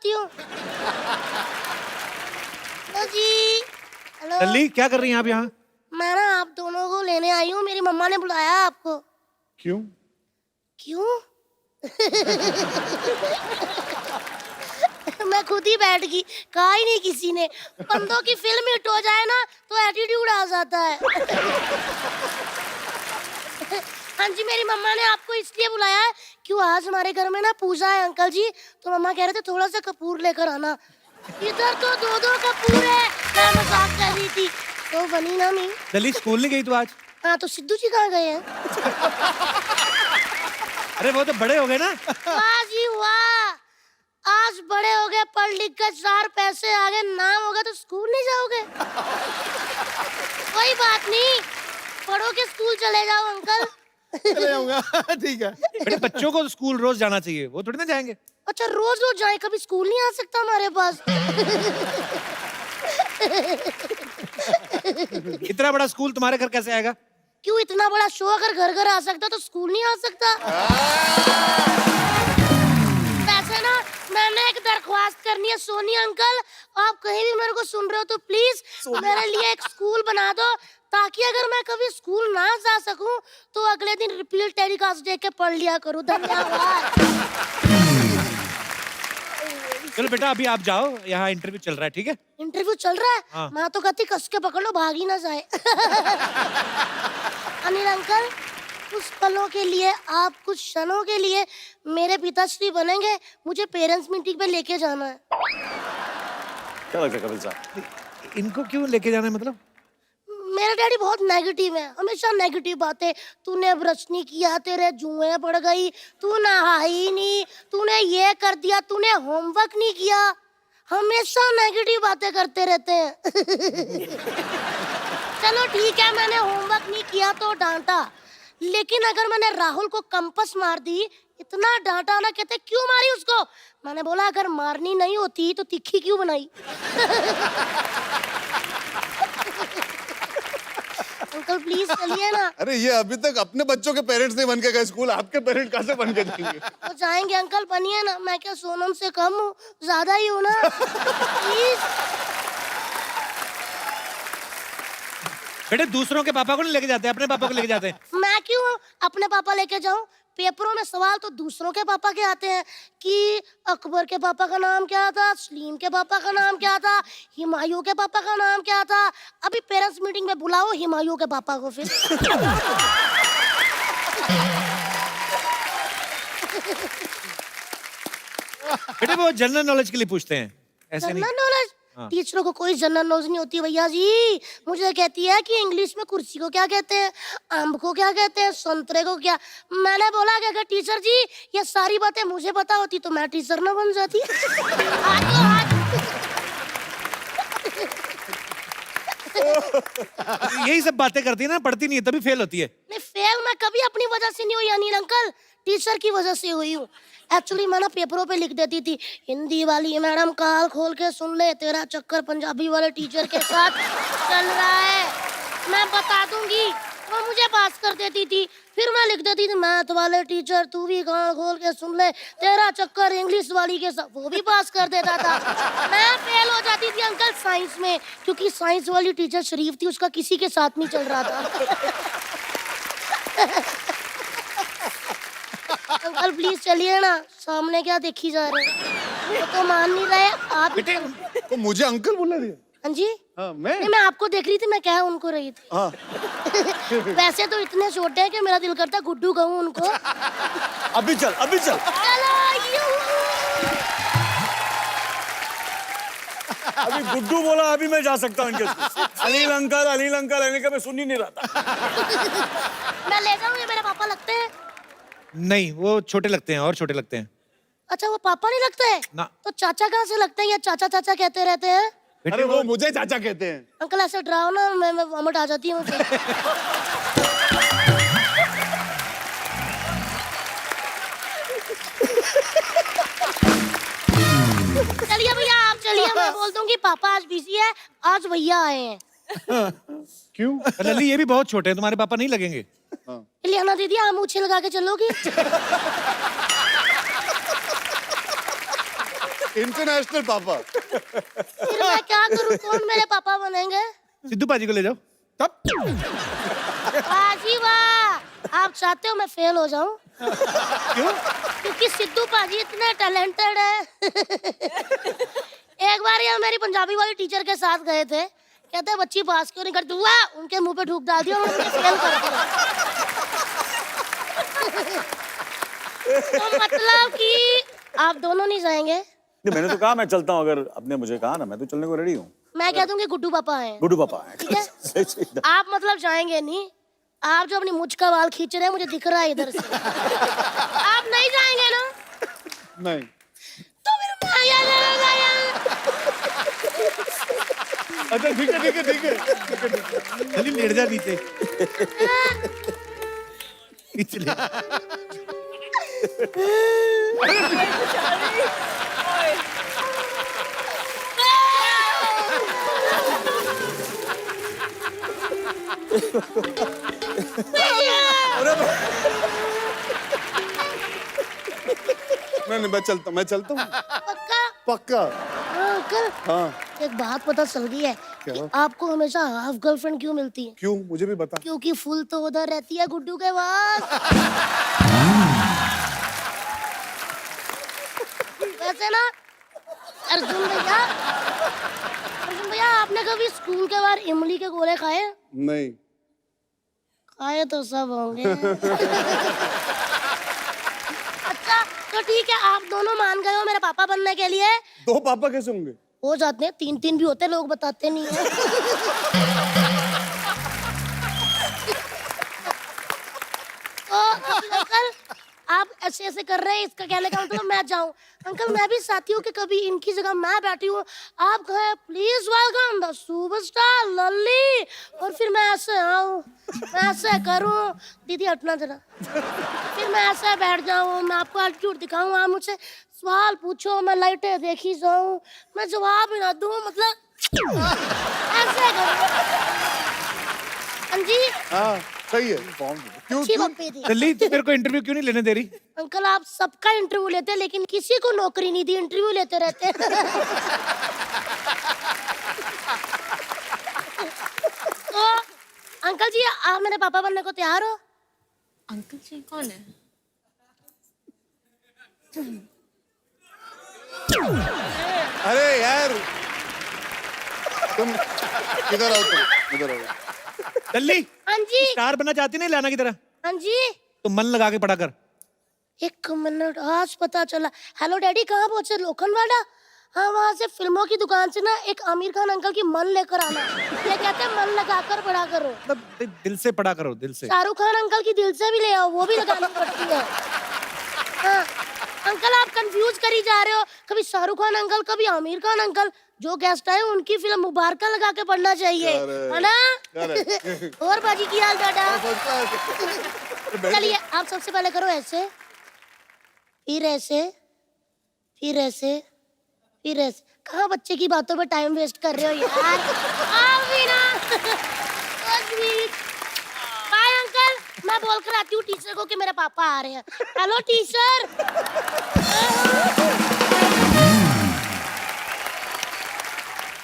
जाती हूँ। हेलो जी। हेलो। लल्ली क्या कर रही हैं आप यहाँ? मैं ना आप दोनों को लेने आई हूँ, मेरी मम्मा ने बुलाया आपको। क्यों? क्यों? मैं खुद ही बैठ गई, कहा ही नहीं किसी ने। बंदों की फिल्म हिट हो जाए ना तो एटीट्यूड आ जाता है। हाँ जी, मेरी मम्मा ने आपको इसलिए बुलाया है क्यों आज हमारे घर में ना पूजा है अंकल जी, तो मम्मा कह रहे थे थोड़ा सा कपूर लेकर आना। इधर तो दो कपूर है, मैं मजाक कर रही थी तो बनी ना नहीं। लल्ली स्कूल नहीं गई तू आज? हाँ तो सिद्धू जी कहाँ गए हैं? अरे वो तो बड़े हो गए ना। वाह जी वाह, आज बड़े हो गए, पढ़ लिख कर 4 पैसे आ गए, नाम होगा तो स्कूल नहीं जाओगे? कोई बात नहीं, पढ़ो के स्कूल चले जाओ अंकल। चले जाऊंगा। ठीक है। बेटे बच्चों को स्कूल रोज जाना चाहिए, वो थोड़ी ना जाएंगे। अच्छा रोज रोज जाए, कभी स्कूल नहीं आ सकता हमारे पास? इतना बड़ा स्कूल तुम्हारे घर कैसे आएगा? क्यों, इतना बड़ा शो अगर घर घर आ सकता तो स्कूल नहीं आ सकता? वैसे ना मैंने एक दरख्वास्त करनी है सोनी अंकल, आप कहीं भी मेरे को सुन रहे हो तो प्लीज मेरे लिए एक स्कूल बना दो, ताकि अगर मैं कभी स्कूल ना जा सकूं तो अगले दिन रिपीट टेलीकास्ट देख के पढ़ लिया करूं। धन्यवाद। चलो बेटा अभी आप जाओ, यहाँ इंटरव्यू चल रहा है, ठीक है? इंटरव्यू चल रहा है? हाँ। मैं तो कहती कस के पकड़ लो, भाग ही ना जाए। अनिल अंकल, कुछ पलों के लिए, आप कुछ क्षणों के लिए मेरे पिताश्री बनेंगे, मुझे पेरेंट्स मीटिंग पे लेके जाना है। क्या लगता है कपिल साहब? इनको क्यों लेके जाना है मतलब? मेरा डैडी बहुत नेगेटिव है, हमेशा नेगेटिव बातें। तूने ब्रश नहीं किया, तेरे जुएं पड़ गई, तू नहाई नहीं, तूने ये कर दिया, तूने होमवर्क नहीं किया, हमेशा नेगेटिव बातें करते रहते हैं। चलो ठीक है, मैंने होमवर्क नहीं किया तो डांटा, लेकिन अगर मैंने राहुल को कंपास मार दी, इतना डांटा ना, कहते क्यों मारी उसको? मैंने बोला अगर मारनी नहीं होती तो तिखी क्यों बनाई? अंकल प्लीज चलिए ना। अरे ये अभी तक अपने बच्चों के पेरेंट्स नहीं बन के गए स्कूल, आपके पेरेंट्स कहाँ से बन के जाएंगे? तो जाएंगे अंकल, बनिए ना, मैं क्या सोनम से कम हूँ, ज्यादा ही हूँ ना। प्लीज। बेटे दूसरों के पापा को नहीं लेके जाते, अपने पापा को लेके जाते हैं। मैं क्यों अपने पापा लेके जाऊं? पेपरों में सवाल तो दूसरों के पापा के आते हैं कि अकबर के पापा का नाम क्या था, सलीम के पापा का नाम क्या था, हुमायूं के पापा का नाम क्या था। अभी पेरेंट्स मीटिंग में बुलाओ हुमायूं के पापा को फिर। बेटे वो जनरल नॉलेज के लिए पूछते हैं, ऐसे नहीं। General knowledge? हाँ। टीचरों को कोई जनरल नॉलेज नहीं होती भैया जी। मुझे कहती है कि इंग्लिश में कुर्सी को क्या कहते हैं, आम को क्या कहते हैं, संतरे को क्या। मैंने बोला कि अगर टीचर जी ये सारी बातें मुझे पता होती तो मैं टीचर ना बन जाती। यही सब बातें करती है ना, पढ़ती नहीं है तभी फेल होती है। नहीं, फेल मैं कभी अपनी वजह से नहीं हुई अनिल अंकल, टीचर की वजह से हुई हूँ। एक्चुअली मैं ना पेपरों पे लिख देती थी, हिंदी वाली मैडम काल खोल के सुन ले, तेरा चक्कर पंजाबी वाले टीचर के साथ चल रहा है, मैं बता दूंगी। वो मुझे पास कर देती थी। फिर मैं लिख देती थी, मैथ वाले टीचर तू भी कान खोल के सुन ले, तेरा चक्कर इंग्लिश वाली के साथ, वो भी पास कर देता था। मैं फेल हो जाती थी अंकल साइंस में, क्योंकि साइंस वाली टीचर शरीफ थी, उसका किसी के साथ नहीं चल रहा था। अंकल प्लीज चलिए ना, सामने क्या देखी जा रहे हैं, वो तो मान नहीं रहे आप। बेटे तो मुझे अंकल बोला दिया? हाँ जी। हाँ नहीं, मैं आपको देख रही थी, मैं क्या उनको रही थी। हाँ। वैसे तो इतने छोटे हैं कि मेरा दिल करता गुड्डू कहूँ उनको। अभी चल, अभी चल। अभी गुड्डू बोला, अभी मैं जा सकता हूँ इनके साथ। अनिल अंकल, अनिल अंकल, अनिल का मैं सुन ही नहीं रहा था। मैं ले जाऊँ, ये मेरे पापा लगते हैं? नहीं, वो छोटे लगते हैं और छोटे लगते हैं। अच्छा वो पापा नहीं लगते हैं? ना। तो चाचा कहाँ से लगते हैं, या चाचा चाचा कहते रहते हैं? अरे वो मुझे चाचा कहते हैं। अंकल ऐसे डराओ ना, मैं वॉमिट आ जाती हूँ। चलिए भैया आप चलिए, मैं बोल दूंगी पापा आज बिजी है, आज भैया आए हैं। क्यों? लल्ली ये भी बहुत छोटे हैं, तुम्हारे पापा नहीं लगेंगे। लियाना दीदी आप मूछे लगा के चलोगी? इंटरनेशनल पापा। फिर मैं क्या करूं? कौन मेरे पापा बनेंगे? सिद्धू पाजी को ले जाओ। तब पाजी वाह, आप चाहते हो मैं फेल हो जाऊं? क्यों? क्योंकि सिद्धू पाजी इतने टैलेंटेड है। एक बार ये मेरी पंजाबी वाली टीचर के साथ गए थे, कहते हैं बच्ची पास क्यों नहीं करती, वाह उनके मुंह पे थूक डाल दिया और उन्हें फेल कर दिया। तो मतलब कि आप दोनों नहीं जाएंगे? नहीं, मैंने तो कहा मैं चलता हूँ, अगर आपने मुझे कहा ना, मैं तो चलने को रेडी हूँ। मैं कह दूंगी गुड्डू पापा हैं। गुड्डू पापा है। ठीक है? आप मतलब जाएंगे नहीं? आप जो अपनी मुझ का बाल खींच रहे हैं मुझे दिख रहा है इधर से। आप नहीं जाएंगे ना? नहीं। तो फिर मैं आया। अच्छा ठीक है ठीक है ठीक है। चलिए लेट जा नीचे। इसलिए नहीं मैं चलता हूँ। पक्का? पक्का। हाँ, अंकल हाँ एक बात पता चल गई है क्या? कि आपको हमेशा हाफ गर्लफ्रेंड क्यों मिलती है? क्यों, मुझे भी बता। क्योंकि फुल तो उधर रहती है गुड्डू के पास। वैसे ना अर्जुन भैया आपने कभी स्कूल के बाहर इमली के गोले खाए? नहीं। खाए तो सब होंगे। अच्छा तो ठीक है, आप दोनों मान गए हो मेरे पापा बनने के लिए? दो पापा कैसे होंगे? हो जाते हैं, 3-3 भी होते हैं, लोग बताते नहीं है। तो अंकल आप ऐसे ऐसे कर रहे हैं, इसका कहने का मतलब मैं जाऊं? अंकल मैं भी चाहती हूँ कि कभी इनकी जगह मैं बैठी हूँ, आप कहें प्लीज वेलकम द सुपरस्टार लल्ली, और फिर मैं ऐसे आऊं, मैं ऐसे करूं, दीदी हटना जरा, फिर मैं ऐसे बैठ जाऊं, मैं आपको एटीट्यूड दिखाऊं, आप मुझसे सवाल पूछो, मैं लाइटें देखी जाऊं, मैं जवाब ही ना दूं, मतलब ऐसे करूं। हाँ जी हाँ सही है। क्यों अच्छी क्यों? बकरी थी। जल्दी तू मेरे को इंटरव्यू क्यों नहीं लेने दे रही? अंकल आप सबका इंटरव्यू लेते हैं लेकिन किसी को नौकरी नहीं दी, इंटरव्यू लेते रहते हैं। तो अंकल जी आप मेरे पापा बनने को तैयार हो? अंकल जी कौन है? अरे यार तुम इधर आओ, तुम इधर आओ। जल्दी हाँ जी स्टार बनना चाहती नहीं लाना की तरह? हाँ जी तो मन लगा के पढ़ा कर। 1 मिनट, आज पता चला। हेलो डैडी कहाँ पहुंचे? लोखंडवाला? हाँ वहाँ से फिल्मों की दुकान से ना एक आमिर खान अंकल की मन लेकर आना, ये कहते हैं मन लगाकर पढ़ा करो। मतलब दिल से पढ़ा करो, दिल से। शाहरुख खान अंकल की दिल से भी ले आओ, वो भी लगानी पड़ती है। हाँ अंकल आप कंफ्यूज करी जा रहे हो, कभी शाहरुख खान अंकल कभी आमिर खान अंकल, जो गेस्ट आए उनकी फिल्म मुबारका लगा के पढ़ना चाहिए, है ना? और बाजी की हाल दादा? चलिए आप सबसे पहले करो ऐसे, फिर ऐसे, फिर ऐसे, फिर ऐसे। कहाँ बच्चे की बातों पे टाइम वेस्ट कर रहे हो यार? आप भी ना। बाय अंकल, मैं बोल कर आती हूँ टीचर को कि मेरे पापा आ रहे हैं। Hello teacher.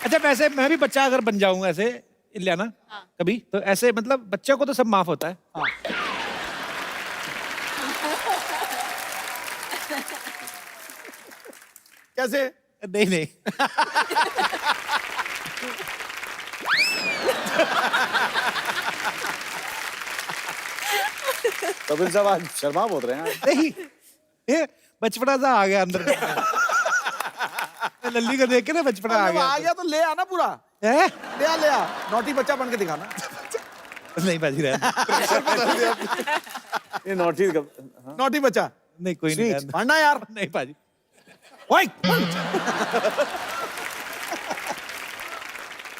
अच्छा वैसे मैं भी बच्चा अगर बन जाऊं ऐसे इलियाना कभी, तो ऐसे मतलब बच्चों को तो सब माफ होता है। कैसे? नहीं नहीं कपिल साहब आज शर्मा बोल रहे हैं। नहीं, ये बचपना सा आ गया अंदर। लल्ली को देख के ना बचपना आ गया। आ गया तो ले आना पूरा, है? ले आ नोटी बच्चा बन के दिखाना। नहीं बाजी रहा। ये नॉटी नोटी बच्चा नहीं कोई नहीं Sweet. रहने। पढ़ना यार। नहीं बाजी। ओए!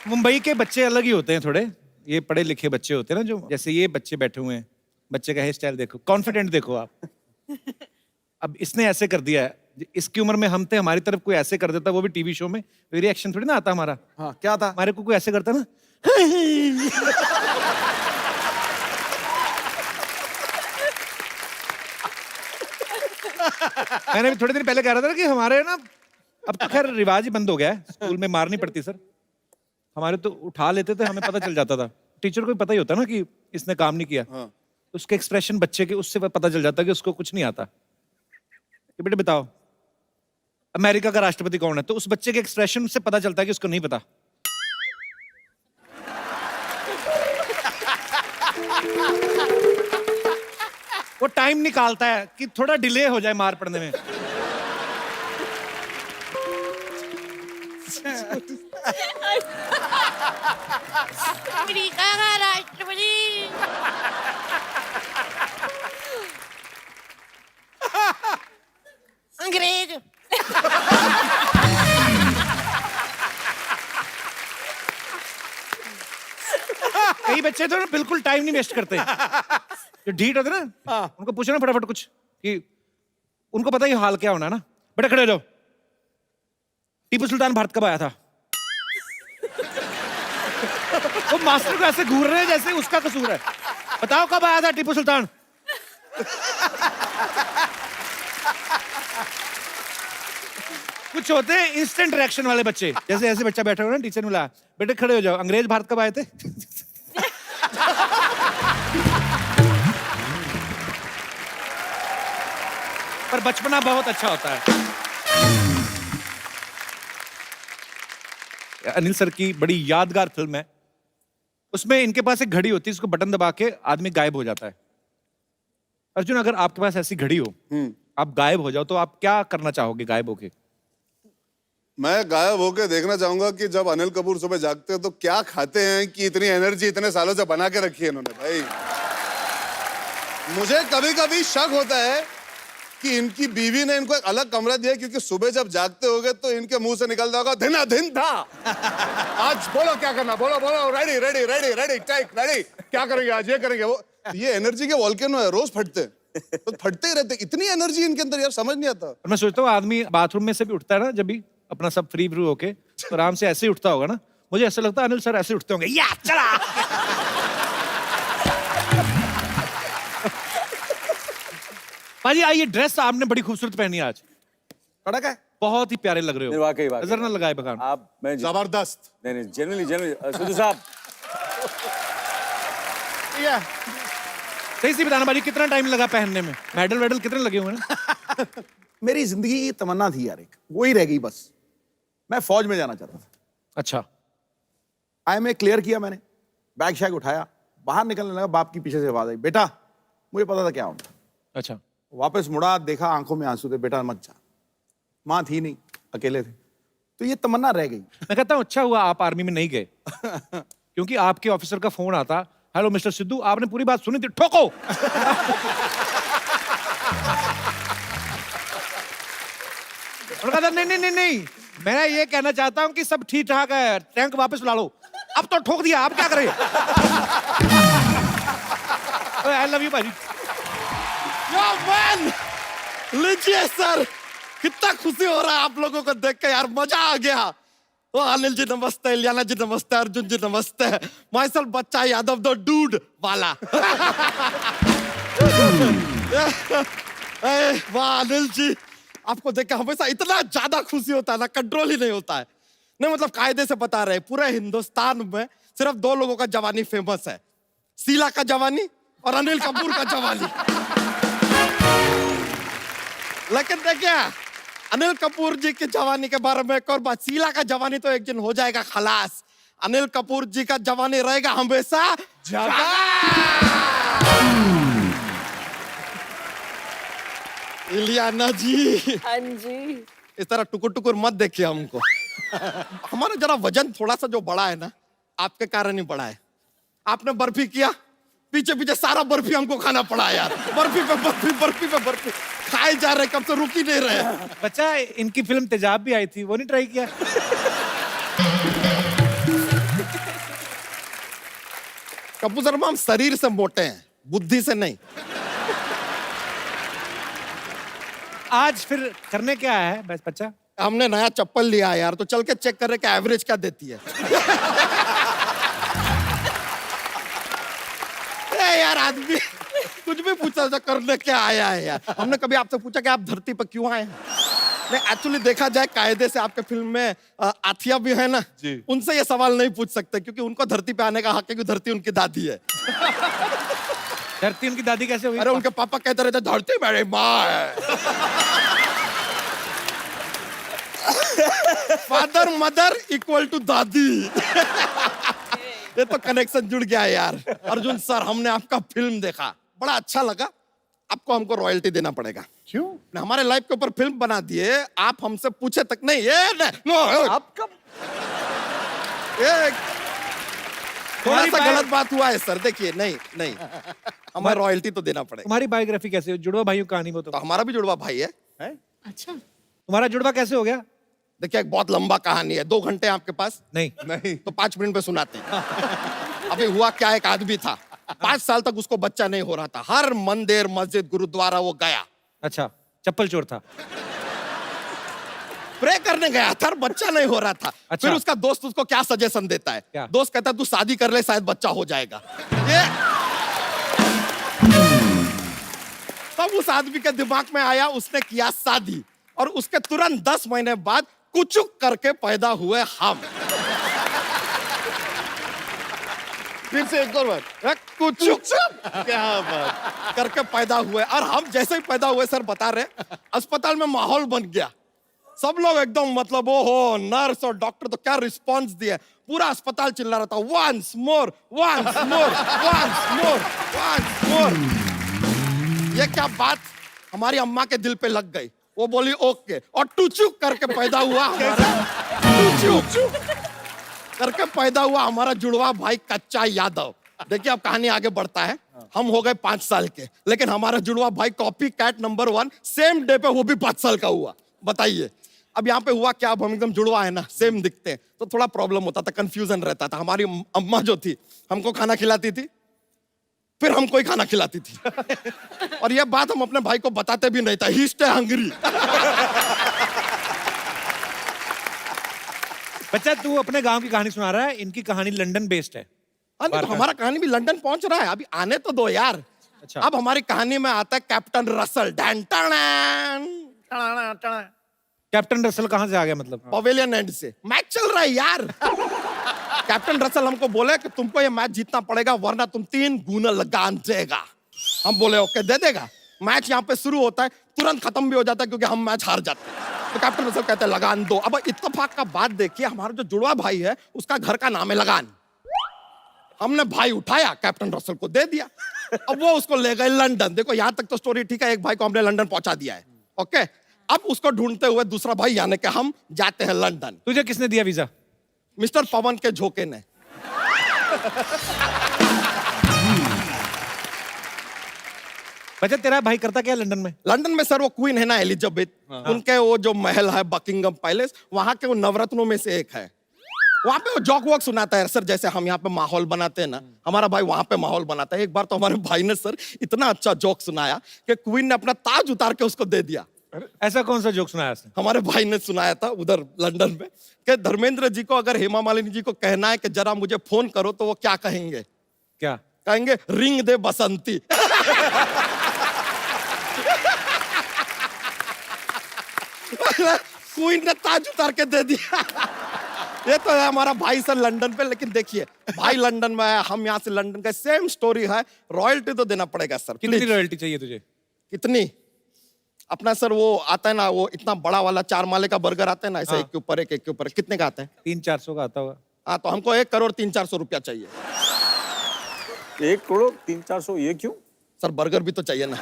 मुंबई के बच्चे अलग ही होते हैं थोड़े, ये पढ़े लिखे बच्चे होते हैं ना, जो जैसे ये बच्चे बैठे हुए हैं, बच्चे का हेयर स्टाइल देखो, कॉन्फिडेंट देखो आप। अब इसने ऐसे कर दिया है, इसकी उम्र में हम थे, हमारी तरफ कोई ऐसे कर देता, वो भी टीवी शो में, रिएक्शन थोड़ी ना आता हमारा। हाँ क्या था? हमारे को कोई ऐसे करता ना। मैंने भी थोड़े दिन पहले कह रहा था कि हमारे ना अब तो खैर रिवाज ही बंद हो गया है, स्कूल में मार नहीं पड़ती सर। हमारे तो उठा लेते थे, हमें पता चल जाता था। टीचर को भी पता ही होता ना कि इसने काम नहीं किया। हाँ। उसके एक्सप्रेशन बच्चे के, उससे पता चल जाता कि उसको कुछ नहीं आता। कि बेटे बताओ अमेरिका का राष्ट्रपति कौन है, तो उस बच्चे के एक्सप्रेशन से पता चलता है कि उसको नहीं पता। वो टाइम निकालता है कि थोड़ा डिले हो जाए मार पड़ने में। अमेरिका का राष्ट्रपति। अंग्रेज। कई बच्चे तो ना बिल्कुल टाइम नहीं वेस्ट करते, जो ढीठ होते ना, उनको पूछो ना फटाफट कुछ कि उनको पता ही हाल क्या होना है ना। बेटा खड़े हो जाओ, टीपू सुल्तान भारत कब आया था? वो मास्टर को ऐसे घूर रहे हैं जैसे उसका कसूर है। बताओ कब आया था टीपू सुल्तान? कुछ होते हैं इंस्टेंट रिएक्शन वाले बच्चे, जैसे ऐसे बच्चा बैठा हुआ ना, टीचर ने बोला बेटे खड़े हो जाओ, अंग्रेज भारत कब आए थे? पर बचपना बहुत अच्छा होता है। अनिल सर की बड़ी यादगार फिल्म है, उसमें इनके पास एक घड़ी होती है, इसको बटन दबा के आदमी गायब हो जाता है। अर्जुन, अगर आपके पास ऐसी घड़ी हो, आप गायब हो जाओ, तो आप क्या करना चाहोगे गायब होके? मैं गायब होके देखना चाहूंगा कि जब अनिल कपूर सुबह जागते हैं तो क्या खाते हैं कि इतनी एनर्जी इतने सालों से बना के रखी है इन्होंने। भाई मुझे कभी कभी शक होता है कि इनकी बीवी ने इनको एक अलग कमरा दिया, क्योंकि सुबह जब जागते होगे तो इनके मुंह से निकलता होगा धिना धिन था। आज बोलो क्या करना, बोलो बोलो, ready ready ready ready take ready, क्या करेंगे आज, ये करेंगे वो। ये एनर्जी के वॉल्केनो है, रोज फटते हैं, तो फटते ही रहते। इतनी एनर्जी इनके अंदर यार, समझ नहीं आता। और मैं सोचता हूँ आदमी बाथरूम में से भी उठता है ना, जब भी अपना सब फ्री फ्रू होके, तो आराम से ऐसे ही उठता होगा ना। मुझे ऐसा लगता है अनिल सर ऐसे उठते होंगे, या चला। भाजी आइए, ड्रेस आपने बड़ी खूबसूरत पहनी है आज, कड़क है। बहुत ही प्यारे लग रहे नहीं, हो। वाकई वाकई नजर ना लगाए बगान। आप मैं जबरदस्त। नहीं जनरली सिद्धू साहब सही सी बताना भाजी, कितना टाइम लगा पहनने में? मेडल वेडल कितने लगे हुए हैं? मेरी जिंदगी की तमन्ना थी यार, एक वही रह गई बस। मैं फौज में जाना चाहता था। अच्छा, IMA क्लियर किया मैंने, बैग शैग उठाया, बाहर निकलने लगा, बाप की पीछे से आवाज आई, बेटा। मुझे पता था क्या होना। अच्छा। वापस मुड़ा, देखा आंखों में आंसू थे, बेटा मत जा। माँ थी नहीं, अकेले थे, तो ये तमन्ना रह गई। मैं कहता हूँ अच्छा हुआ आप आर्मी में नहीं गए, क्योंकि आपके ऑफिसर का फोन आता, हेलो मिस्टर सिद्धू, आपने पूरी बात सुनी थी, ठोको। उन्होंने कहा था नहीं नहीं नहीं नहीं, मैं ये कहना चाहता हूँ कि सब ठीक ठाक है, टैंक वापस ला लो। अब तो ठोक दिया, आप क्या करें? आई लव यू भाजी। लीजिए सर, कितना खुशी हो रहा है आप लोगों को देख के यार, मजा आ गया। ओ अनिल जी नमस्ते, इलियाना जी नमस्ते, अर्जुन जी नमस्ते। माइसेल्फ बच्चा यादव द डूड वाला। वाह अनिल जी, आपको देख के हमेशा इतना ज्यादा खुशी होता है ना, कंट्रोल ही नहीं होता है। नहीं मतलब कायदे से बता रहे, पूरे हिंदुस्तान में सिर्फ 2 लोगों का जवानी फेमस है, शीला का जवानी और अनिल कपूर का जवानी। लेकिन देखिए अनिल कपूर जी की जवानी के बारे में एक और बात, शीला का जवानी तो एक दिन हो जाएगा खलास, अनिल कपूर जी का जवानी रहेगा हमेशा जगा। इलियाना जी, हाँ जी। इस तरह टुकुर टुकुर मत देखिए हमको। हमारा जरा वजन थोड़ा सा जो बढ़ा है ना, आपके कारण ही बढ़ा है। आपने बर्फी किया, पीछे पीछे सारा बर्फी हमको खाना पड़ा यार। बर्फी पे बर्फी, बर्फी पे बर्फी खाए जा रहे, कब से रुक ही नहीं रहे। बच्चा, इनकी फिल्म तेजाब भी आई थी, वो नहीं ट्राई किया? कपूर शर्मा, हम शरीर से मोटे हैं, बुद्धि से नहीं। आज फिर करने क्या है बस बच्चा? हमने नया चप्पल लिया है यार, तो चल के चेक कर रहे कि एवरेज क्या देती है। यार आदमी कुछ भी पूछा था, करने क्या आया है यार। हमने कभी आपसे पूछा कि आप धरती पर क्यों आए हैं? नहीं एक्चुअली देखा जाए कायदे से आपके फिल्म में आथिया भी है ना जी। उनसे ये सवाल नहीं पूछ सकते क्योंकि उनको धरती पे आने का हक है क्योंकि धरती उनकी दादी है। धरती उनकी दादी कैसे हुई? अरे उनके पापा कहते रहते धरती मेरी माँ है। फादर मदर इक्वल टू दादी। ये तो कनेक्शन जुड़ गया है यार। अर्जुन सर हमने आपका फिल्म देखा बड़ा अच्छा लगा, आपको हमको रॉयल्टी देना पड़ेगा। क्यों? हमारे लाइफ के ऊपर फिल्म बना दिए, आप हमसे पूछे तक नहीं। ये नो आपका ये थोड़ा सा बायो- गलत बात हुआ है सर। देखिए नहीं नहीं हमें रॉयल्टी तो देना पड़ेगा। तुम्हारी बायोग्राफी कैसे हो? जुड़वा भाइयों की कहानी वो तो तो हमारा भी जुड़वा भाई है। अच्छा तुम्हारा जुड़वा कैसे हो गया? देखिए एक बहुत लंबा कहानी है, 2 घंटे आपके पास नहीं नहीं तो 5 मिनट में सुनाते हैं। अभी हुआ क्या, एक आदमी था 5 साल तक उसको बच्चा नहीं हो रहा था। हर मंदिर मस्जिद गुरुद्वारा वो गया, अच्छा, चप्पल चोर था। प्रे करने गया था, बच्चा नहीं हो रहा था। अच्छा। फिर उसका दोस्त उसको क्या सजेशन देता है, क्या? दोस्त कहता है तू शादी कर ले शायद बच्चा हो जाएगा। ये तब उस आदमी के दिमाग में आया, उसने किया शादी और उसके तुरंत 10 महीने बाद कुचुक करके पैदा हुए हम। फिर से एक और बार। कुचुक क्या बात। करके पैदा हुए और हम जैसे ही पैदा हुए सर बता रहे अस्पताल में माहौल बन गया। सब लोग एकदम मतलब ओ हो नर्स और डॉक्टर तो क्या रिस्पांस दिए, पूरा अस्पताल चिल्ला रहा था once more once more once more once more. ये क्या बात हमारी अम्मा के दिल पे लग गई, वो बोली ओके और टुचुक करके पैदा हुआ हमारा टुचुक करके पैदा हुआ हमारा जुड़वा भाई कच्चा यादव। देखिए अब कहानी आगे बढ़ता है। हम हो गए 5 साल के, लेकिन हमारा जुड़वा भाई copy cat number 1 same day पे वो भी 5 साल का हुआ। बताइए अब यहाँ पे हुआ क्या, अब हम एकदम जुड़वा है ना, सेम दिखते हैं तो थोड़ा प्रॉब्लम होता था, कंफ्यूजन रहता था। हमारी अम्मा जो थी हमको खाना खिलाती थी, फिर हमको ही खाना खिलाती थी। और ये बात हम अपने भाई को बताते भी नहीं था, ही स्टे हंग्री। बच्चा तू अपने गांव की कहानी सुना रहा है, इनकी कहानी लंदन बेस्ड है। हाँ नहीं, तो हमारा कहानी भी लंदन पहुंच रहा है, अभी आने तो दो यार। अच्छा। अब हमारी कहानी में आता है कैप्टन रसल। कैप्टन रसल कहाँ से आ गया मतलब? पवेलियन एंड से मैच चल रहा है यार। कैप्टन रसल हमको बोले कि तुमको ये मैच जीतना पड़ेगा वरना तुम 3 गुना लगान देगा। हम बोले ओके दे देगा। मैच यहाँ पे शुरू होता है, तुरंत खत्म भी हो जाता है क्योंकि हम मैच हार जाते हैं। तो कैप्टन रसल कहते हैं लगान दो। अब इत्तेफाक का बात देखिए, हमारा जो जुड़वा भाई है उसका घर का नाम है लगान। हमने भाई उठाया, कैप्टन रसल को दे दिया। अब वो उसको ले गए लंदन। देखो यहाँ तक तो स्टोरी ठीक है, एक भाई को हमने लंदन पहुंचा दिया है। ओके, अब उसको ढूंढते हुए दूसरा भाई यानी कि हम जाते हैं लंदन। तुझे किसने दिया वीजा? मिस्टर पवन के झोंके ने। बच्चा तेरा भाई करता क्या है लंदन में? लंदन में सर वो क्वीन है ना एलिजाबेथ, उनके वो जो महल है बकिंगम पैलेस, वहां के वो नवरत्नों में से एक है। वहां पे वो जॉक वॉक सुनाता है सर, जैसे हम यहाँ पे माहौल बनाते हैं ना, हमारा भाई वहां पे माहौल बनाता है। एक बार तो हमारे भाई ने सर इतना अच्छा जोक सुनाया कि क्वीन ने अपना ताज उतार के उसको दे दिया। ऐसा कौन सा जोक सुनाया उसने? हमारे भाई ने सुनाया था उधर लंदन में कि धर्मेंद्र जी को अगर हेमा मालिनी जी को कहना है कि जरा मुझे फोन करो तो वो क्या कहेंगे? क्या कहेंगे रिंग दे बसंती। क्वीन ने ताज उतार के दे दिया। ये तो है हमारा भाई सर लंदन पे। लेकिन देखिए भाई लंदन में है, हम यहाँ से लंदन का, सेम स्टोरी है। रॉयल्टी तो देना पड़ेगा सर। कितनी प्लीज। रॉयल्टी चाहिए तुझे? कितनी? अपना सर वो आता है ना, वो इतना बड़ा वाला 4 माले का बर्गर आता है ना, ऐसा हाँ। एक के ऊपर एक के ऊपर, कितने का आता है? 300-400 का आता होगा। हाँ, तो हमको 1 करोड़ 300-400 रुपया चाहिए 1 करोड़ 300-400 ये क्यों? सर। बर्गर भी तो चाहिए ना।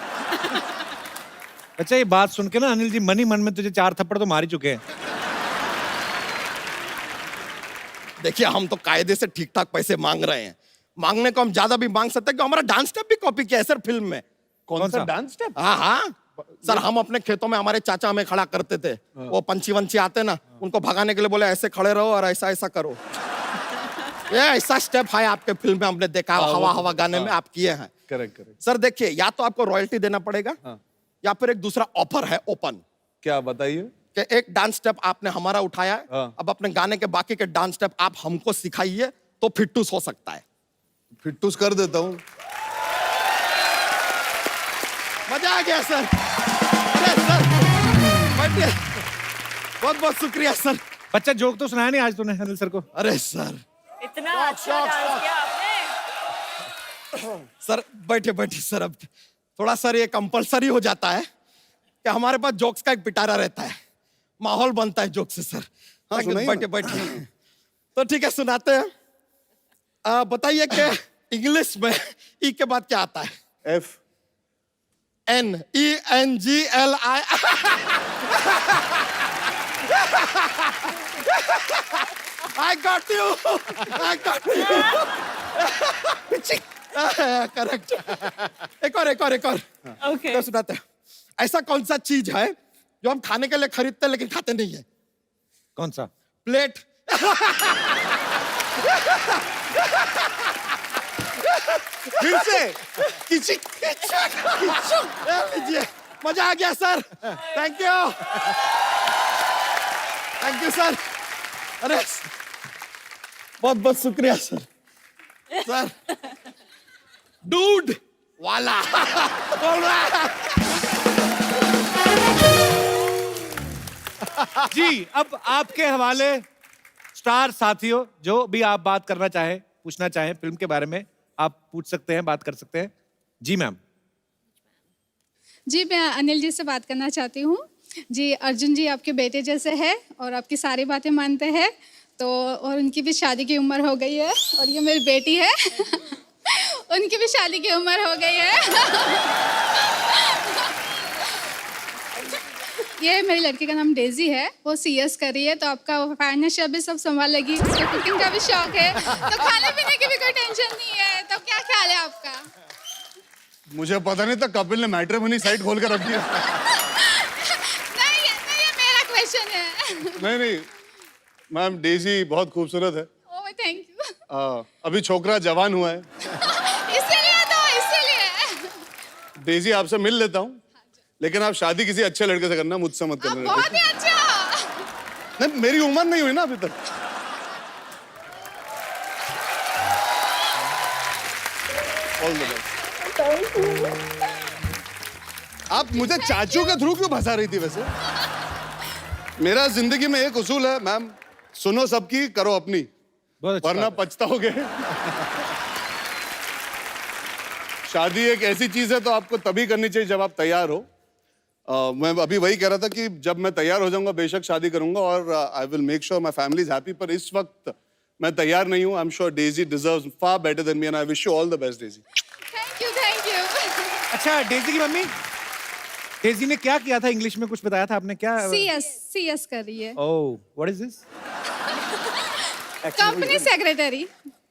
अच्छा ये बात सुन के ना अनिल जी मन ही मन में तुझे 4 थप्पड़ तो मार ही चुके हैं। देखिए हम तो कायदे से ठीक ठाक पैसे मांग रहे हैं, मांगने को हम ज्यादा भी मांग सकते हैं कि हमारा डांस स्टेप भी कॉपी किया है सर फिल्म में। कौन सा सा? Dance step? हाँ हाँ सर, हम अपने खेतों में हमारे चाचा हमें खड़ा करते थे, वो पंछी वंछी आते ना, उनको भगाने के लिए बोले ऐसे खड़े रहो और ऐसा ऐसा करो। ये ऐसा स्टेप है आपके फिल्म में, हमने देखा है, हवा हवा गाने में आप किए हैं। Correct correct. सर देखिए, या तो आपको रॉयल्टी देना पड़ेगा या फिर एक दूसरा ऑफर है ओपन, क्या बताइए? कि एक डांस स्टेप आपने हमारा उठाया है, हाँ। अब अपने गाने के बाकी के डांस स्टेप आप हमको सिखाइए तो फिट्टूस हो सकता है। फिट्टूस कर देता हूँ। मजा आ गया सर। अरे सर बैठिए। बहुत बहुत शुक्रिया सर। बच्चा जोक तो सुनाया नहीं आज तूने अनिल सर को। अरे सर इतना अच्छा डांस किया आपने। सर बैठे बैठे सर, अब थोड़ा सर ये कंपलसरी हो जाता है कि हमारे पास जोक्स का एक पिटारा रहता है, माहौल बनता है जोक से सर। हाँ, सुनाइए बैठे बैठे तो ठीक है सुनाते हैं। बताइए कि इंग्लिश में ई के बाद क्या आता है? F NENGLI। I got you. I got you. Correct. एक और ओके तो सुनाते हैं। ऐसा कौन सा चीज है जो हम खाने के लिए खरीदते हैं लेकिन खाते नहीं है? कौन सा? प्लेट। फिर से किचिक लीजिए, मजा आ गया सर। Thank you sir. अरे बहुत बहुत शुक्रिया सर। सर डूड वाला बोल रहा है। जी अब आपके हवाले स्टार साथियों, जो भी आप बात करना चाहें, पूछना चाहें फिल्म के बारे में, आप पूछ सकते हैं, बात कर सकते हैं। जी मैम। जी मैं अनिल जी से बात करना चाहती हूँ। जी अर्जुन जी आपके बेटे जैसे हैं और आपकी सारी बातें मानते हैं, तो और उनकी भी शादी की उम्र हो गई है, और ये मेरी बेटी है उनकी भी शादी की उम्र हो गई है ये मेरी लड़की का नाम डेजी है, वो CS कर रही है, तो आपका फाइनेंशियल भी सब संभाल लेगी, उसको कुकिंग का भी शौक है, तो खाने पीने की भी कोई टेंशन नहीं है। तो क्या ख्याल है आपका? मुझे पता नहीं था कपिल ने मैट्रिमोनी साइट खोल कर रखी है। नहीं ये मेरा क्वेश्चन है। नहीं मैम, डेजी बहुत खूबसूरत है। Oh thank you. अभी छोकरा जवान हुआ है। इसीलिए डेजी आपसे मिल लेता हूँ, लेकिन आप शादी किसी अच्छे लड़के से करना, मुझसे मत आप करना। बहुत ही अच्छा। नहीं, मेरी उम्र नहीं हुई ना अभी तक। All the best. आप मुझे चाचू के थ्रू क्यों फंसा रही थी वैसे? मेरा जिंदगी में एक उसूल है मैम, सुनो सबकी, करो अपनी, बहुत अच्छा वरना पछताओगे। शादी एक ऐसी चीज है तो आपको तभी करनी चाहिए जब आप तैयार हो। मैं अभी वही कह रहा था कि जब मैं तैयार हो जाऊंगा बेशक शादी करूंगा, और I will make sure my family is happy, पर इस वक्त मैं तैयार नहीं हूं। I am sure Daisy deserves far better than me, and I wish you all the best Daisy. Thank you. अच्छा डेजी की मम्मी, डेजी ने क्या किया था इंग्लिश में, कुछ बताया था आपने क्या? CS कर रही है। Oh what is this? Company secretary.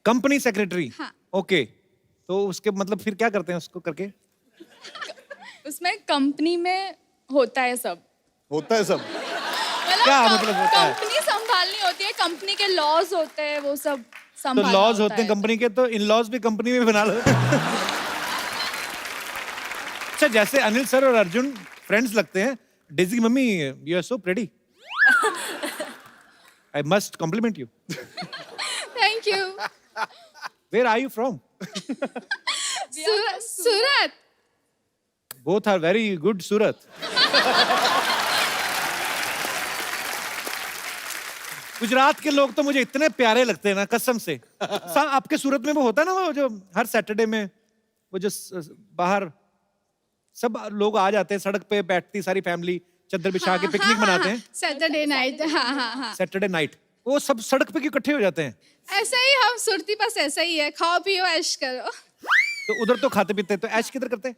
Company secretary. हाँ। ओके, तो उसके मतलब फिर क्या करते हैं उसको करके? उसमें कंपनी में होता है सब, होता है सब। क्या मतलब होता है? कंपनी संभालनी होती है, कंपनी के लॉज होते हैं, वो सब तो संभालना लॉज होता होते हैं है। कंपनी के, तो इन लॉज भी कंपनी में बना लो। अच्छा जैसे अनिल सर और अर्जुन फ्रेंड्स लगते हैं, डेजी की mummy you are so pretty, I must compliment you. Thank you. Where are you from? Surat. Both are very good. Surat. Gujarat के लोग तो मुझे इतने प्यारे लगते हैं ना, कसम से। आपके सूरत में वो होता है ना, वो जो हर सैटरडे में वो जो बाहर सब लोग आ जाते हैं, सड़क पे बैठती सारी फैमिली, चादर बिछा के पिकनिक मनाते हैं सैटरडे नाइट। हाँ। सैटरडे नाइट, वो सब सड़क पे क्यों इकट्ठे हो जाते हैं? ऐसा ही हम सुरती बस ऐसा ही है, खाओ पियो ऐश करो। तो उधर तो खाते पीते हैं, तो ऐश किधर करते हैं?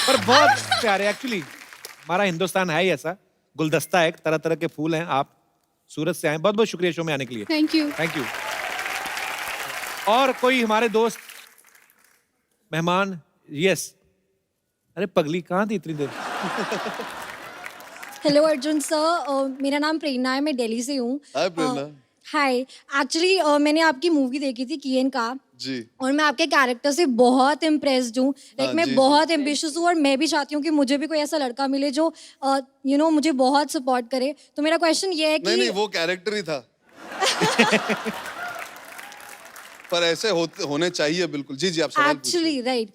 पर बहुत प्यारे एक्चुअली, हमारा हिंदुस्तान है ही ऐसा, गुलदस्ता है, तरह तरह के फूल हैं। आप सूरत से आए, बहुत बहुत शुक्रिया शो में आने के लिए। Thank you. Thank you. और कोई हमारे दोस्त मेहमान? यस। अरे पगली कहाँ थी इतनी देर? हेलो अर्जुन सर, मेरा नाम प्रेरणा है, मैं दिल्ली से हूँ। हाय प्रेरणा। हाय, एक्चुअली मैंने आपकी मूवी देखी थी किएन का, जी। और मैं आपके कैरेक्टर से बहुत इम्प्रेस्ड हूँ। लाइक मैं जी, बहुत एम्बिशियस हूँ, और मैं भी चाहती हूँ कि मुझे भी कोई ऐसा लड़का मिले जो मुझे बहुत सपोर्ट करे। तो मेरा क्वेश्चन ये है कि नहीं, वो कैरेक्टर ही था। पर ऐसे होने चाहिए बिल्कुल। जी जी, आप सवाल पूछिए। Actually right.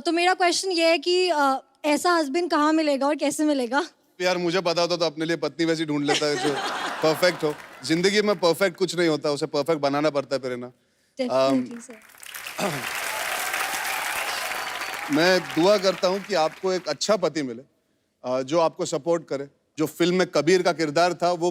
तो मेरा क्वेश्चन ये है कि ऐसा हस्बैंड कहाँ मिलेगा और कैसे मिलेगा? यार मुझे पता होता तो अपने लिए पत्नी वैसी ढूंढ लेता है जो परफेक्ट हो। जिंदगी में परफेक्ट कुछ नहीं होता, उसे परफेक्ट बनाना पड़ता है फिर, है ना। Definitely sir. मैं दुआ करता हूँ कि आपको एक अच्छा पति मिले, जो आपको सपोर्ट करे। जो फिल्म में कबीर का किरदार था वो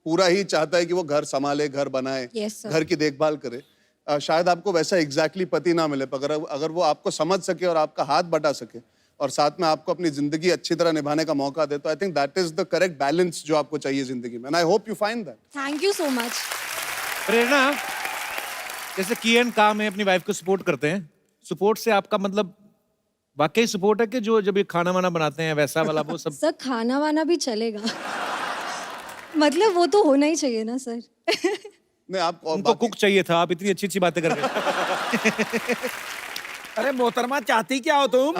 पूरा ही चाहता है कि वो घर संभाले, घर बनाए, Yes, sir. घर की देखभाल करे। शायद आपको वैसा एग्जैक्टली पति ना मिले, पर अगर वो आपको समझ सके और आपका हाथ बटा सके और साथ में आपको अपनी जिंदगी अच्छी तरह निभाने का मौका दे, तो I think that is the correct balance जो आपको चाहिए जिंदगी में। And I hope you find that. Thank you so much. Prerna, जैसे किएन का में अपनी वाइफ को सपोर्ट करते हैं, सपोर्ट से आपका मतलब वाकई सपोर्ट है कि जो जब ये खाना वाना बनाते हैं वैसा वाला वो सब? सर खाना वाना भी चलेगा मतलब वो तो होना ही चाहिए ना सर। नहीं, आप उनको कुक चाहिए था, आप इतनी अच्छी अच्छी बातें कर रहे। अरे मोहतरमा चाहती क्या हो तुम?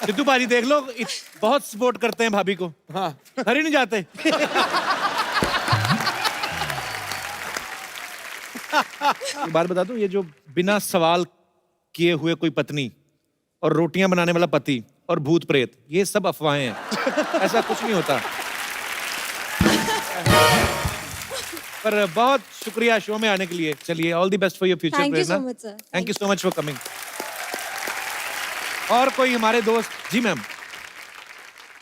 सिद्धू भाजी देख लो, बहुत सपोर्ट करते हैं भाभी को। हाँ। घर ही नहीं जाते। एक बात बता दूं, ये जो बिना सवाल किए हुए कोई पत्नी और रोटियां बनाने वाला पति और भूत प्रेत, ये सब अफवाहें हैं। ऐसा कुछ नहीं होता। पर बहुत शुक्रिया शो में आने के लिए। चलिए, all the best for your future Thank you Prerna. so much, sir. Thank you so much for coming. और कोई हमारे दोस्त? जी मैम,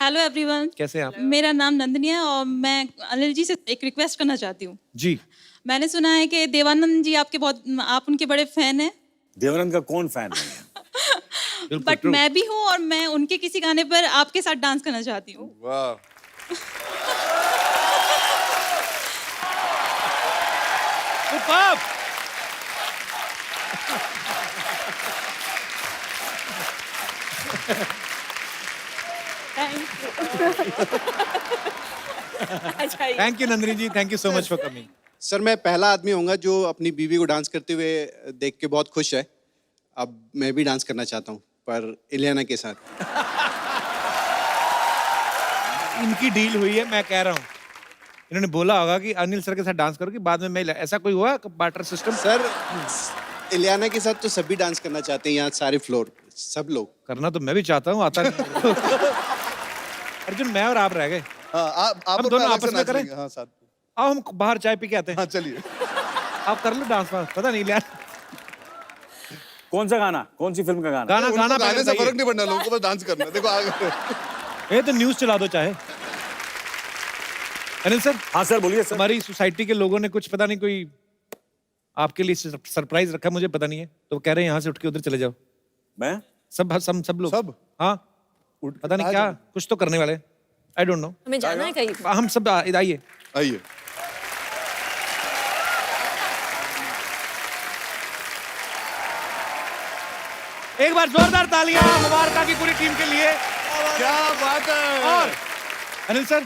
हेलो एवरीवन, कैसे हैं आप? मेरा नाम नंदनी है और मैं अनिल जी से एक रिक्वेस्ट करना चाहती हूँ। जी, मैंने सुना है कि देवानंद जी आप उनके बड़े फैन हैं, देवानंद का कौन फैन है? बिल्कुल बट true। मैं भी हूँ और मैं उनके किसी गाने पर आपके साथ डांस करना चाहती हूँ। वाह, Superb! Thank you Nandini ji, thank you so much for coming. Sir मैं पहला आदमी होऊंगा जो अपनी बीवी को डांस करते हुए देख के बहुत खुश है। अब मैं भी डांस करना चाहता हूँ, पर इलियाना के साथ। इनकी डील हुई है, मैं कह रहा हूँ। इन्होंने बोला होगा कि अनिल सर के साथ डांस करोगे, बाद में मैं, ऐसा कोई हुआ बार्टर सिस्टम? सर इलियाना के साथ तो सभी डांस करना चाहते हैं, यहाँ सारे फ्लोर सब लोग। करना तो मैं भी चाहता हूँ, आता नहीं। अर्जुन, मैं और आप रह गए। हाँ, आप हम दोनों आपस में करें? हाँ साथ में। आओ हम बाहर चाय पी के आते हैं। हाँ चलिए। आप कर लो डांस वांस, पता नहीं लिया। कौन सा गाना? कौन सी फिल्म का गाना? गाना उनको गाना गाने पहले से बताइए। फर्क नहीं पड़ना, लोगों को बस डांस करना है। देखो आगे। ये तो न्यूज चला दो चाहे। अनिल सर, हाँ सर बोलिए सर। हमारी सोसाइटी के लोगों ने कुछ पता नहीं कोई आपके लिए सरप्राइज रखा, मुझे पता नहीं है, तो कह रहे हैं यहाँ से उठ के उधर चले जाओ। मैं? सब लोग सब? हाँ, पता नहीं क्या कुछ तो करने वाले। I don't know. हमें जाना है कहीं? हम सब आइए। आइए। एक बार जोरदार तालियां मुबारका की पूरी टीम के लिए। क्या बात है। और अनिल सर,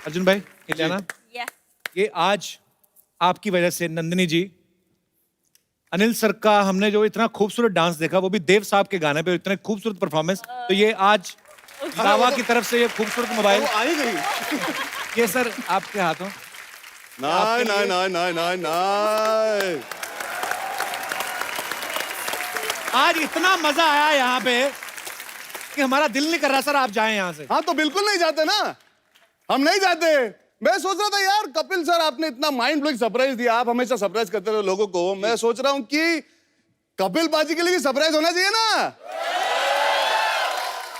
अर्जुन भाई, इलियाना, ये आज आपकी वजह से नंदिनी जी, अनिल सर का हमने जो इतना खूबसूरत डांस देखा, वो भी देव साहब के गाने पे, इतने खूबसूरत परफॉर्मेंस, तो ये आज दावा की तरफ से ये खूबसूरत मोबाइल वो आ ही गई। ये सर आपके हाथों। नाइ नाइ नाइ नाइ नाइ नाइ। आज इतना मजा आया यहाँ पे कि हमारा दिल नहीं कर रहा सर आप जाएं यहाँ से। हाँ तो बिल्कुल नहीं जाते ना, हम नहीं जाते। मैं सोच रहा था यार, कपिल सर आपने इतना माइंड ब्लोइंग सरप्राइज दिया, आप हमेशा सरप्राइज करते रहे लोगों को। मैं सोच रहा हूँ कि कपिल बाजी के लिए भी सरप्राइज होना चाहिए ना।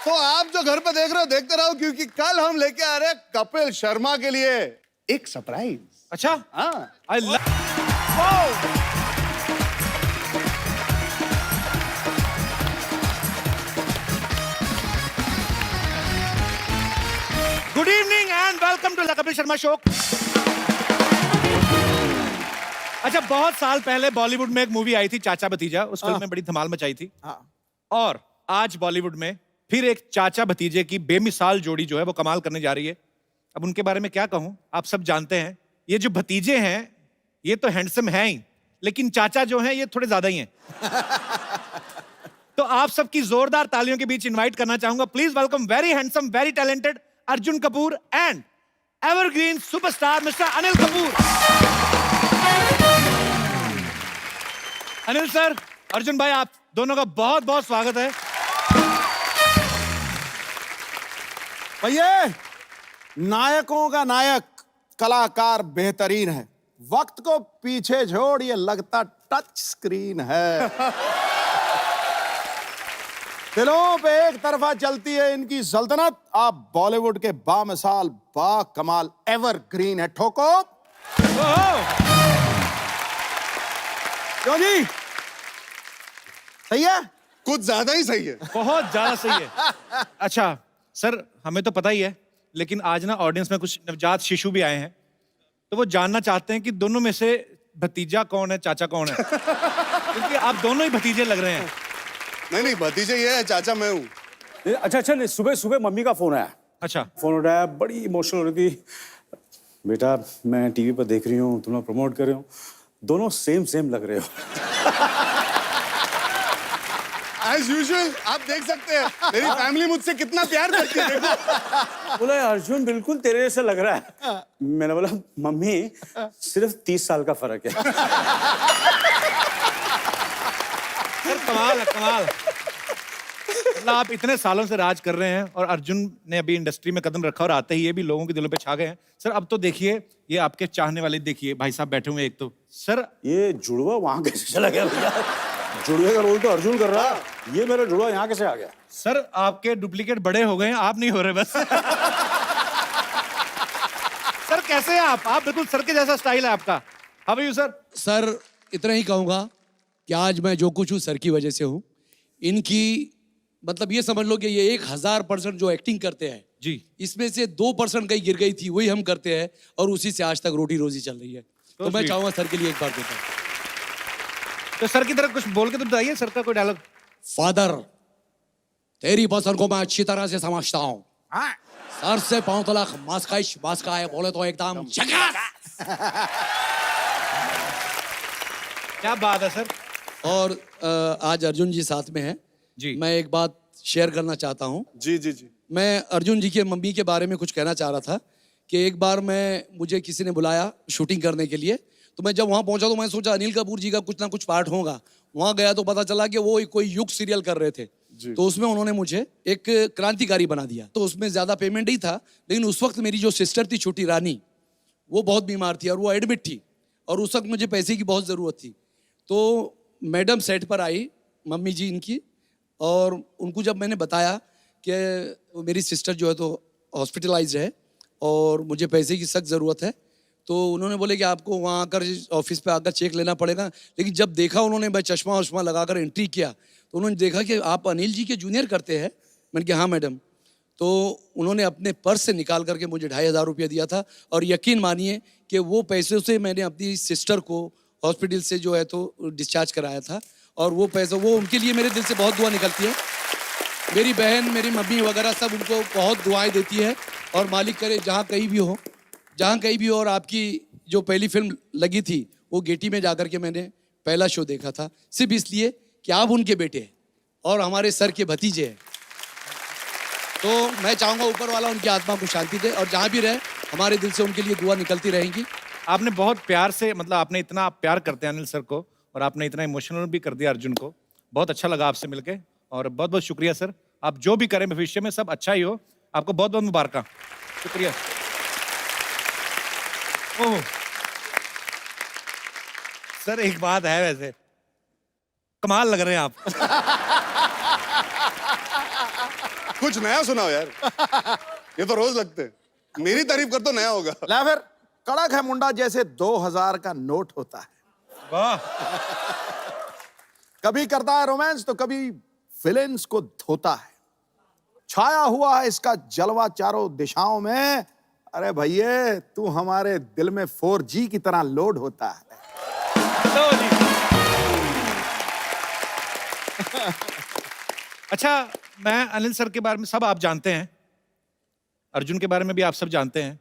तो आप जो घर पे देख रहे हो देखते रहो, क्योंकि कल हम लेके आ रहे हैं कपिल शर्मा के लिए एक सरप्राइज। अच्छा, हाँ, I love. Good evening and welcome to the Kapil Sharma show. अच्छा, बहुत साल पहले बॉलीवुड में एक मूवी आई थी चाचा भतीजा, उस फिल्म में बड़ी धमाल मचाई थी। और आज बॉलीवुड में फिर एक चाचा भतीजे की बेमिसाल जोड़ी जो है वो कमाल करने जा रही है। अब उनके बारे में क्या कहूं, आप सब जानते हैं। ये जो भतीजे हैं ये तो हैंडसम हैं ही, लेकिन चाचा जो हैं ये थोड़े ज्यादा ही हैं। तो आप सबकी जोरदार तालियों के बीच इनवाइट करना चाहूंगा, please welcome very handsome, very talented Arjun Kapoor and evergreen superstar mister Anil Kapoor. Anil sir, Arjun भाई, आप दोनों का बहुत बहुत स्वागत है। भैया नायकों का नायक कलाकार बेहतरीन है, वक्त को पीछे छोड़ ये लगता टच स्क्रीन है। दिलों पे एक तरफा चलती है इनकी सल्तनत। आप बॉलीवुड के बामिसाल बा कमाल एवरग्रीन है। ठोको क्यों जी, सही है? कुछ ज्यादा ही सही है। बहुत ज्यादा सही है। अच्छा सर, हमें तो पता ही है, लेकिन आज ना ऑडियंस में कुछ नवजात शिशु भी आए हैं, तो वो जानना चाहते हैं कि दोनों में से भतीजा कौन है, चाचा कौन है। क्योंकि आप दोनों ही भतीजे लग रहे हैं। नहीं भतीजे ये है, चाचा मैं हूँ। अच्छा नहीं, सुबह सुबह मम्मी का फोन आया। अच्छा। फोन उठाया, बड़ी इमोशनल हो रही थी। बेटा मैं टीवी पर देख रही हूँ, तुम लोग प्रमोट कर रहे हो, दोनों सेम लग रहे हो। As usual, आप देख सकते हैं मेरी फैमिली मुझसे कितना प्यार करती है। देखो। बोला अर्जुन बिल्कुल तेरे जैसा लग रहा है। मैंने बोला मम्मी सिर्फ 30 साल का फर्क है। सर कमाल है, कमाल। मतलब आप इतने सालों से राज कर रहे हैं और अर्जुन ने अभी इंडस्ट्री में कदम रखा और आते ही ये भी लोगों के दिलों पे छा गए हैं। सर अब तो देखिए, ये आपके चाहने वाले देखिए, भाई साहब बैठे हुए एक तो। सर ये जुड़वा वहां कैसे चला गया भैया? जुड़वे का रोल तो अर्जुन कर रहा, ये मेरा जुड़वा यहाँ कैसे आ गया? सर आपके डुप्लीकेट बड़े हो गए हैं, आप नहीं हो रहे बस। सर कैसे हैं आप बिल्कुल सर के जैसा स्टाइल है आपका। How are you sir? Sir इतना ही कहूंगा कि आज मैं जो कुछ हूँ सर की वजह से हूँ। इनकी मतलब ये समझ लो कि ये 1000% जो एक्टिंग करते हैं जी, इसमें से 2% कहीं गिर गई थी, वही हम करते हैं और उसी से आज तक रोटी रोजी चल रही है। तो मैं चाहूंगा सर के लिए एक बार देता हूँ। तो सर की तरफ कुछ बोल के तो बताइए, सर का कोई डायलॉग। फादर तेरी पसंद को मैं अच्छी तरह से समझता हूँ। सर से पांव तलक मास्का है बोले तो एकदम क्या बात है सर। और आज अर्जुन जी साथ में हैं जी। मैं एक बात शेयर करना चाहता हूँ। जी। मैं अर्जुन जी के मम्मी के बारे में कुछ कहना चाह रहा था कि एक बार मुझे किसी ने बुलाया शूटिंग करने के लिए, तो मैं जब वहाँ पहुंचा तो मैं सोचा अनिल कपूर जी का कुछ ना कुछ पार्ट होगा। वहाँ गया तो पता चला कि वो कोई युग सीरियल कर रहे थे, तो उसमें उन्होंने मुझे एक क्रांतिकारी बना दिया। तो उसमें ज्यादा पेमेंट नहीं था, लेकिन उस वक्त मेरी जो सिस्टर थी छोटी रानी, वो बहुत बीमार थी और वो एडमिट थी और उस वक्त मुझे पैसे की बहुत ज़रूरत थी। तो मैडम सेट पर आई, मम्मी जी इनकी, और उनको जब मैंने बताया कि मेरी सिस्टर जो है तो हॉस्पिटलाइज्ड है और मुझे पैसे की सख्त ज़रूरत है, तो उन्होंने बोले कि आपको वहाँ आकर ऑफिस पे आकर चेक लेना पड़ेगा। लेकिन जब देखा उन्होंने, मैं चश्मा वश्मा लगाकर एंट्री किया, तो उन्होंने देखा कि आप अनिल जी के जूनियर करते हैं। मैंने कहा हाँ मैडम। तो उन्होंने अपने पर्स से निकाल करके मुझे 2500 रुपया दिया था और यकीन मानिए कि वो पैसे से मैंने अपनी सिस्टर को हॉस्पिटल से जो है तो डिस्चार्ज कराया था। और वो पैसा, वो उनके लिए मेरे दिल से बहुत दुआ निकलती है। मेरी बहन, मेरी मम्मी वगैरह सब उनको बहुत दुआएं देती है और मालिक करे जहाँ कहीं भी हो, जहाँ कहीं भी हो। और आपकी जो पहली फिल्म लगी थी वो गेटी में जाकर के मैंने पहला शो देखा था, सिर्फ इसलिए कि आप उनके बेटे हैं और हमारे सर के भतीजे हैं। तो मैं चाहूँगा ऊपर वाला उनकी आत्मा को शांति दे और जहाँ भी रहे हमारे दिल से उनके लिए दुआ निकलती रहेंगी। आपने बहुत प्यार से, मतलब आपने इतना प्यार करते हैं अनिल सर को और आपने इतना इमोशनल भी कर दिया अर्जुन को। बहुत अच्छा लगा आपसे मिलके और बहुत बहुत शुक्रिया सर। आप जो भी करें भविष्य में सब अच्छा ही हो। आपको बहुत बहुत मुबारक। शुक्रिया। ओह सर एक बात है, वैसे कमाल लग रहे हैं आप। कुछ नया सुनाओ यार। ये तो रोज लगते हैं। मेरी तारीफ कर तो नया होगा। ला फिर, कड़क है मुंडा जैसे 2000 का नोट होता है। वाह। कभी करता है रोमांस तो कभी विलेंस को धोता है। छाया हुआ है इसका जलवा चारों दिशाओं में। अरे भैया तू हमारे दिल में 4G की तरह लोड होता है। अच्छा, मैं अनिल सर के बारे में सब आप जानते हैं, अर्जुन के बारे में भी आप सब जानते हैं,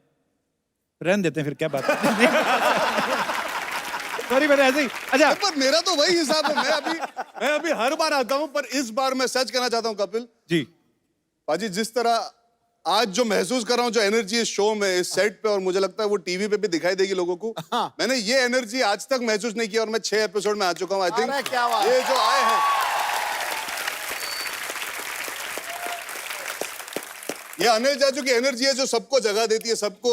रहने देते हैं फिर क्या बात है। सॉरी मैंने ऐसे ही। अच्छा पर मेरा तो वही हिसाब है। मैं अभी हर बार आता हूं, पर इस बार मैं सच कहना चाहता हूं कपिल जी, पाजी, जिस तरह आज जो महसूस कर रहा हूं, जो एनर्जी इस शो में, इस सेट पे, और मुझे लगता है वो टीवी पे भी दिखाई देगी लोगों को। मैंने ये एनर्जी आज तक महसूस नहीं की और मैं 6 एपिसोड में आ चुका हूं। आई थिंक क्या बात। ये जो आए हैं, ये अनिल चाचू की एनर्जी है जो सबको जगह देती है, सबको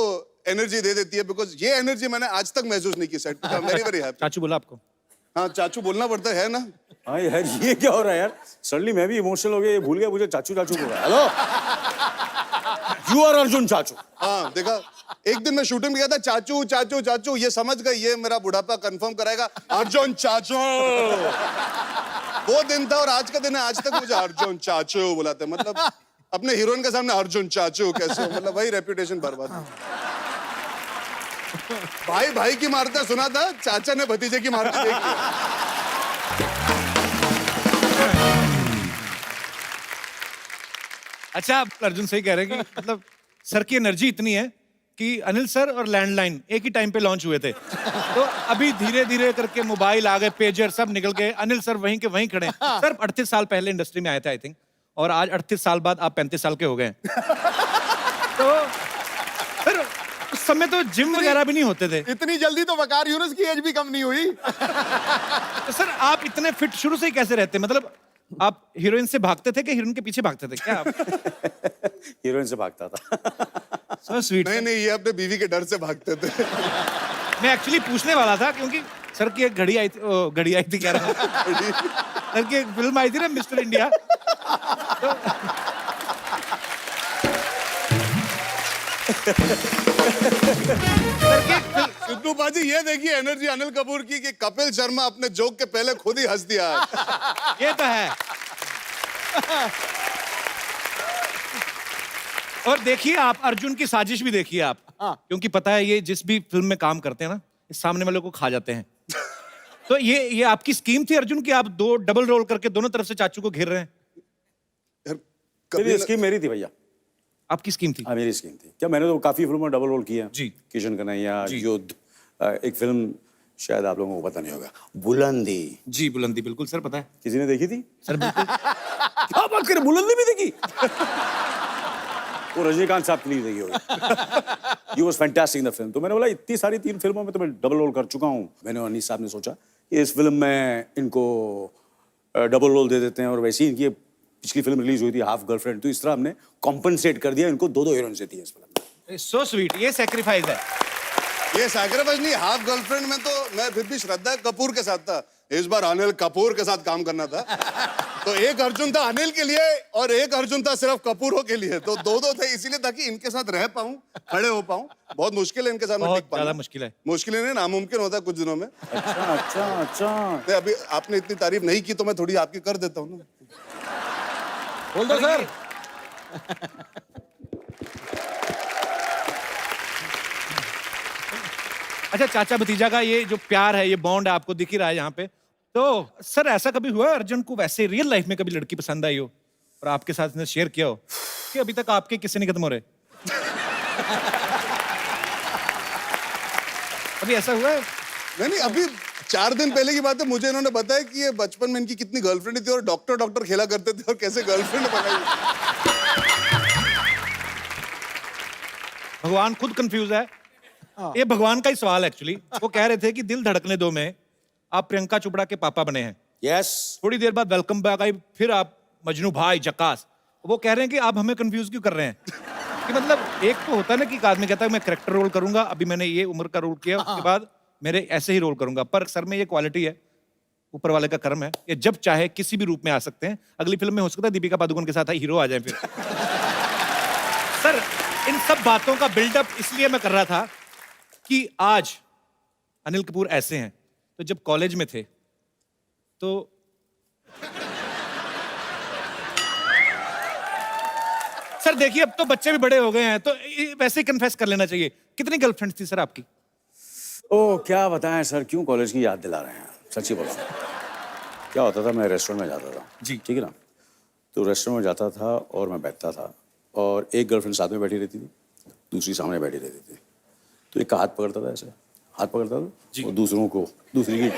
एनर्जी दे देती है, बिकॉज ये एनर्जी मैंने आज तक महसूस नहीं की सेट पे। Very very happy. चाचू बोला आपको? हाँ चाचू बोलना पड़ता है ना। हाँ यार, ये क्या हो रहा है यार? सडनली मैं भी इमोशनल हो गया, ये भूल गया मुझे चाचू चाचू बोल रहा है। हेलो, यू आर अर्जुन चाचू। हाँ देखा, एक दिन मैं शूटिंग में गया था, चाचू चाचू चाचू, ये समझ गए ये मेरा बुढ़ापा कंफर्म कराएगा, अर्जुन चाचू। वो दिन था और आज का दिन है, आज तक मुझे अर्जुन चाचू बुलाते हैं। मतलब अपने हीरोइन के सामने अर्जुन चाचू कैसे हो, मतलब वही रेपुटेशन बर्बाद। भाई भाई की मारता सुना था, चाचा ने भतीजे की मारती देखी। अच्छा, आप अर्जुन सही कह रहे हैं कि मतलब सर की एनर्जी इतनी है कि अनिल सर और लैंडलाइन एक ही टाइम पे लॉन्च हुए थे, तो अभी धीरे धीरे करके मोबाइल आ गए, पेजर सब निकल गए, अनिल सर वहीं के वहीं खड़े हैं। सर 38 साल पहले इंडस्ट्री में आए थे आई थिंक, और आज 38 साल बाद आप 35 साल के हो गए हैं। तो सर उस समय तो जिम वगैरह भी नहीं होते थे। इतनी जल्दी तो वकार यूनुस की एज भी कम नहीं हुई। तो सर आप इतने फिट शुरू से ही कैसे रहते? मतलब आप हीरोइन से भागते थे कि हीरोइन के पीछे भागते थे क्या आप? हीरोइन से भागता था। So sweet. नहीं नहीं, ये अपने बीवी के डर से भागते थे। मैं एक्चुअली पूछने वाला था क्योंकि सर की एक घड़ी आई थी, घड़ी आई थी कह रहा हूं। सर की एक फिल्म आई थी ना, मिस्टर इंडिया। सिद्धू बाजी ये देखिए एनर्जी अनिल कपूर की कि कपिल शर्मा अपने जोक के पहले खुद ही हंस दिया है। ये तो है। और देखिए आप अर्जुन की साजिश भी देखिए आप, क्योंकि पता है ये जिस भी फिल्म में काम करते हैं ना, इस सामने वालों को खा जाते हैं। तो ये आपकी स्कीम थी अर्जुन की, आप दो डबल रोल करके दोनों तरफ से चाचू को घेर रहे हैं? मेरी स्कीम मेरी थी भैया। आपकी स्कीम थी? हाँ मेरी स्कीम थी। क्या मैंने तो काफी फिल्मों में डबल रोल किया जी। किशन कन्हैया, युद्ध, एक फिल्म शायद आप लोगों को पता नहीं होगा, बुलंदी। जी बुलंदी, बिल्कुल सर पता है। किसी ने देखी थी? सर बिल्कुल। क्या बात करें, बुलंदी भी देखी? वो रजनीकांत साहब के लिए देखी होगी। He was fantastic in the film। तो मैंने बोला इतनी सारी 3 फिल्मों में तो मैं डबल रोल कर चुका हूँ। मैंने और अनीस साहब ने सोचा कि इस फिल्म में इनको डबल रोल दे देते हैं, और वैसे ही इनकी पिछली फिल्म रिलीज हुई थी हाफ गर्लफ्रेंड, तो इस तरह हमने कॉम्पनसेट कर दिया, इनको 2-2 हीरोइन से थी इस फिल्म में। सो स्वीट, ये सैक्रिफाइस है। ये सैक्रिफाइस नहीं, हाफ गर्लफ्रेंड में तो मैं फिर भी श्रद्धा कपूर के साथ था, इस बार अनिल कपूर के साथ काम करना था। तो एक अर्जुन था अनिल के लिए और एक अर्जुन था सिर्फ कपूरों के लिए, तो 2-2 थे, इसीलिए ताकि इनके साथ रह पाऊं, खड़े हो पाऊं। बहुत मुश्किल है इनके साथ, बहुत ज्यादा मुश्किल है। मुश्किल नहीं, नामुमकिन होता है कुछ दिनों में। अच्छा। अभी आपने इतनी तारीफ नहीं की तो मैं थोड़ी आपकी कर देता हूँ ना। बोल दो सर। अच्छा, चाचा भतीजा का ये जो प्यार है, ये बॉन्ड है, आपको दिख ही रहा है यहाँ पे। तो सर ऐसा कभी हुआ अर्जुन को वैसे रियल लाइफ में कभी लड़की पसंद आई हो और आपके साथ इसने शेयर किया हो कि अभी तक आपके किस्से नहीं खत्म हो रहे? अभी ऐसा हुआ है? नहीं, अभी 4 दिन पहले की बात है, मुझे इन्होंने बताया कि ये बचपन में इनकी कितनी गर्लफ्रेंड थी और डॉक्टर खेला करते थे और कैसे गर्लफ्रेंड बनाई। भगवान खुद कंफ्यूज है। ये भगवान का ही सवाल एक्चुअली। वो कह रहे थे कि दिल धड़कने दो में आप प्रियंका चोपड़ा के पापा बने हैं। यस। थोड़ी देर बाद वेलकम बैक आई, फिर आप मजनू भाई जकास। वो कह रहे हैं कि आप हमें कंफ्यूज क्यों कर रहे हैं? कि मतलब एक तो होता है ना कि एक आदमी कहता है मैं कैरेक्टर रोल करूंगा, अभी मैंने ये उम्र का रोल किया, उसके बाद मेरे ऐसे ही रोल करूंगा। पर सर में ये क्वालिटी है, ऊपर वाले का कर्म है, ये जब चाहे किसी भी रूप में आ सकते हैं। अगली फिल्म में हो सकता है दीपिका पादुकोण के साथ हीरो आ जाए फिर। सर इन सब बातों का बिल्डअप इसलिए मैं कर रहा था कि आज अनिल कपूर ऐसे हैं, तो जब कॉलेज में थे तो सर देखिए अब तो बच्चे भी बड़े हो गए हैं, तो वैसे ही कन्फेस कर लेना चाहिए। कितनी गर्लफ्रेंड थी सर आपकी? ओह क्या बताएं सर, क्यों कॉलेज की याद दिला रहे हैं, सच्ची बोला। क्या होता था, मैं रेस्टोरेंट में जाता था जी, ठीक है ना, तो रेस्टोरेंट में जाता था और मैं बैठता था और एक गर्लफ्रेंड साथ में बैठी रहती थी, दूसरी सामने बैठी रहती थी। तो एक का हाथ पकड़ता था, ऐसे हाथ पकड़ता था और दूसरों को दूसरी की